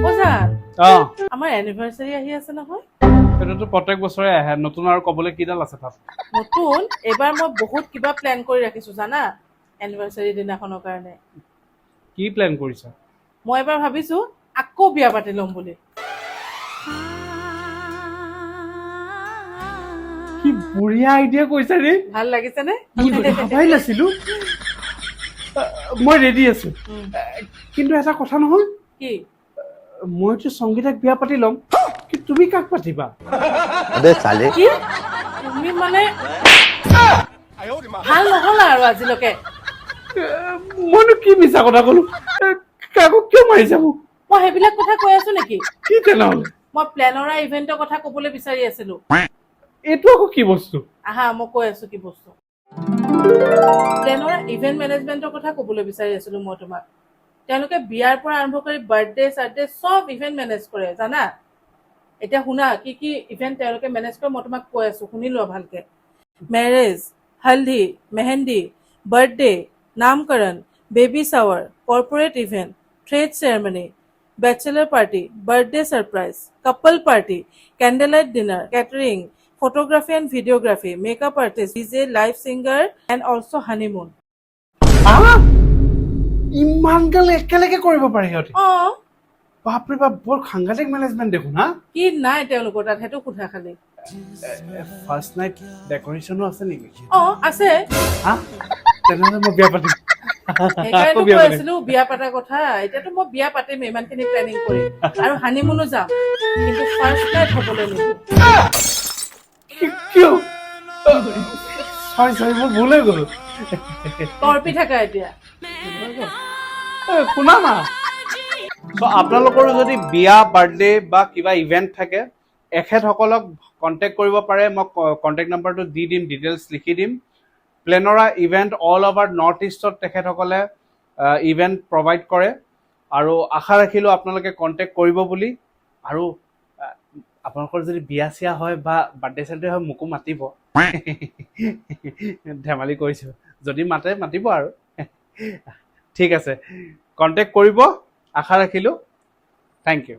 ওজান অ আমাৰ এনিভাৰ্সাৰী আহি আছে নহয় এটোতো প্ৰত্যেক বছৰে আহে নতুন আৰু কবলৈ কিডাল আছে তাত নতুন এবাৰ মই বহুত কিবা প্ল্যান কৰি ৰাখিছো জানা এনিভাৰ্সাৰী দিনাখনৰ কাৰণে কি প্ল্যান কৰিছা মই এবাৰ ভাবিছো আকৌ বিয়া পাতি ল'ম বুলি কি বঢ়িয়া আইডিয়া কৈছা ৰে ভাল লাগিছে নে ভাবাই নাছিলো মই ৰেডি আছো কিন্তু এটা কথা নহয় কি মইতো সংগীতাক বিয়া পাতি ল'ম কি তুমি কাক পাতিবা अबे साले কি তুমি মানে ভাল নহ'ল আৰু আজিলৈকে মইনো কি মিছা কথা কলো কাকো কিয় মাৰিছা মোক মই সেইবিলাক কথা কৈ আছো নেকি কি তেনেহ'লে মই প্লেনৰা ইভেন্টৰ কথা ক'বলৈ বিচাৰি আছিলো এইটো আকৌ কি বস্তু আহা মই কৈ আছো কি বস্তু প্লেনৰা ইভেন্ট মেনেজমেন্টৰ কথা ক'বলৈ বিচাৰি আছিলো মই তোমাক তেওঁলোকে বিয়াৰ পৰা আৰম্ভ কৰি বাৰ্থডে চাৰ্থডে সব ইভেন্ট মেনেজ কৰে জানা এতিয়া শুনা কি কি ইভেন্ট তেওঁলোকে মেনেজ কৰে মই তোমাক কৈ আছো শুনি লোৱা ভালকে মেৰেজ হলদি মেহেন্দি বাৰ্থডে নামকৰণ baby shower corporate event thread ceremony bachelor party birthday surprise couple party candle light dinner catering photography and videography makeup artist dj live singer and also honeymoon ইমান গাল একেলগে কৰিব পাৰে সিহঁতে অ বাপৰে বাপ বৰ সাংঘাতিক মেনেজমেণ্ট দেখোন হা কি নাই তেওঁলোকৰ তাত সেইটো সোধা খালি ফাৰ্ষ্ট নাইট ডেকৰেশ্যনো আছে নেকি অ আছে হা তেনেহ'লে মই বিয়া পাতিম সেইকাৰণে আকৌ বিয়া কৈ পাতিম। আছিলো বিয়া পাতাৰ কথা এতিয়াতো মই বিয়া পাতিম ইমানখিনি প্লেনিং কৰি আৰু হানিমুনো যাম কিন্তু ফাৰ্ষ্ট নাইট হ'বলৈ নিদিওঁ কিয় চৰি মোৰ ভুল হৈ গ'ল তৰ্পি থাকা এতিয়া শুনা না আপোনালোকৰো যদি বিয়া বাৰ্থডে বা কিবা ইভেন্ট থাকে এখেতসকলক কণ্টেক্ট কৰিব পাৰে মই কণ্টেক্ট নাম্বাৰটো দি দিম ডিটেইলছ লিখি দিম প্লেনৰা ইভেন্ট অল অভাৰ নৰ্থ ইষ্টত তেখেতসকলে ইভেন্ট প্ৰভাইড কৰে আৰু আশা ৰাখিলোঁ আপোনালোকে কণ্টেক্ট কৰিব বুলি আৰু আপোনালোকৰ যদি বিয়া চিয়া হয় বা বাৰ্থডে চাৰ্থডে হয় মোকো মাতিব ধেমালি কৰিছোঁ যদি মাতিব আৰু ঠিক আছে কণ্টেক্ট কৰিব আশা ৰাখিলোঁ থেংক ইউ